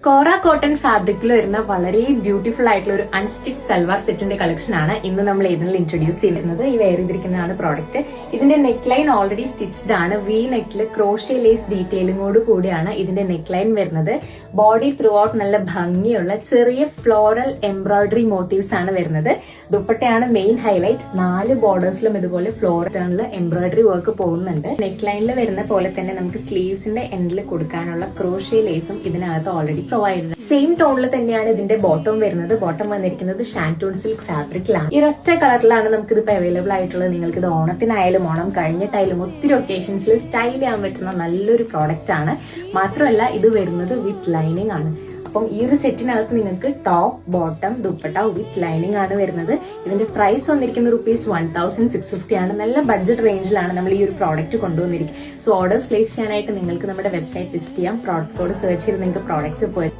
കോറ cotton ഫാബ്രിക്കിൽ വരുന്ന വളരെ ബ്യൂട്ടിഫുൾ ആയിട്ടുള്ള ഒരു അൺസ്റ്റിച്ച് സൽവാർ സെറ്റിന്റെ കളക്ഷൻ ആണ് ഇന്ന് നമ്മൾ ഇതിൽ ഇൻട്രൊഡ്യൂസ് ചെയ്യുന്നത്. ഈ വെയർ ചെയ്തിരിക്കുന്നതാണ് പ്രോഡക്റ്റ്. ഇതിന്റെ നെക്ക് ലൈൻ ഓൾറെഡി സ്റ്റിച്ച്ഡ് ആണ്. വി നെക്കിൽ ക്രോഷ്യ ലേസ് ഡീറ്റെയിലിംഗോട് കൂടിയാണ് ഇതിന്റെ നെക്ക് ലൈൻ വരുന്നത്. ബോഡി ത്രൂ ഔട്ട് നല്ല ഭംഗിയുള്ള ചെറിയ ഫ്ലോറൽ എംബ്രോയിഡറി മോട്ടീവ്സ് ആണ് വരുന്നത്. ദുപ്പട്ടയാണ് മെയിൻ ഹൈലൈറ്റ്. 4 ബോർഡേഴ്സിലും ഇതുപോലെ ഫ്ലോറൽ എംബ്രോയിഡറി വർക്ക് പോകുന്നുണ്ട്. നെക്ക് ലൈനിൽ വരുന്ന പോലെ തന്നെ നമുക്ക് സ്ലീവ്സിന്റെ എൻഡിൽ കൊടുക്കാനുള്ള ക്രോഷ്യ ലേസും ഇതിനകത്ത് ഓൾറെഡി പ്രൊവൈഡ്. സെയിം ടോണിൽ തന്നെയാണ് ഇതിന്റെ ബോട്ടം വരുന്നത്. ബോട്ടം വന്നിരിക്കുന്നത് ഷാൻറ്റൂൺ സിൽക്ക് ഫാബ്രിക്കിലാണ്. ഈ ഒറ്റ കളറിലാണ് നമുക്ക് ഇതിപ്പോ അവൈലബിൾ ആയിട്ടുള്ളത്. നിങ്ങൾക്ക് ഇത് ഓണത്തിനായാലും ഓണം കഴിഞ്ഞിട്ടായാലും ഒത്തിരി ഒക്കേഷൻസിൽ സ്റ്റൈൽ ചെയ്യാൻ പറ്റുന്ന നല്ലൊരു പ്രോഡക്റ്റ് ആണ്. മാത്രമല്ല ഇത് വരുന്നത് വിത്ത് ലൈനിങ് ആണ്. അപ്പം ഈ ഒരു സെറ്റിനകത്ത് നിങ്ങൾക്ക് top bottom dupatta with lining ആണ് വരുന്നത്. ഇതിന്റെ പ്രൈസ് വന്നിരിക്കുന്ന ₹1,650 ആണ്. നല്ല ബഡ്ജറ്റ് റേഞ്ചിലാണ് നമ്മൾ ഈ ഒരു പ്രോഡക്റ്റ് കൊണ്ടുവന്നിരിക്കുന്നത്. സോ ഓർഡേഴ്സ് പ്ലേസ് ചെയ്യാനായിട്ട് നിങ്ങൾക്ക് നമ്മുടെ വെബ്സൈറ്റ് വിസിറ്റ് ചെയ്യാം. പ്രോഡക്റ്റ് കോഡ് സെർച്ച് ചെയ്ത് നിങ്ങൾക്ക് പ്രോഡക്ട്സ് പോയി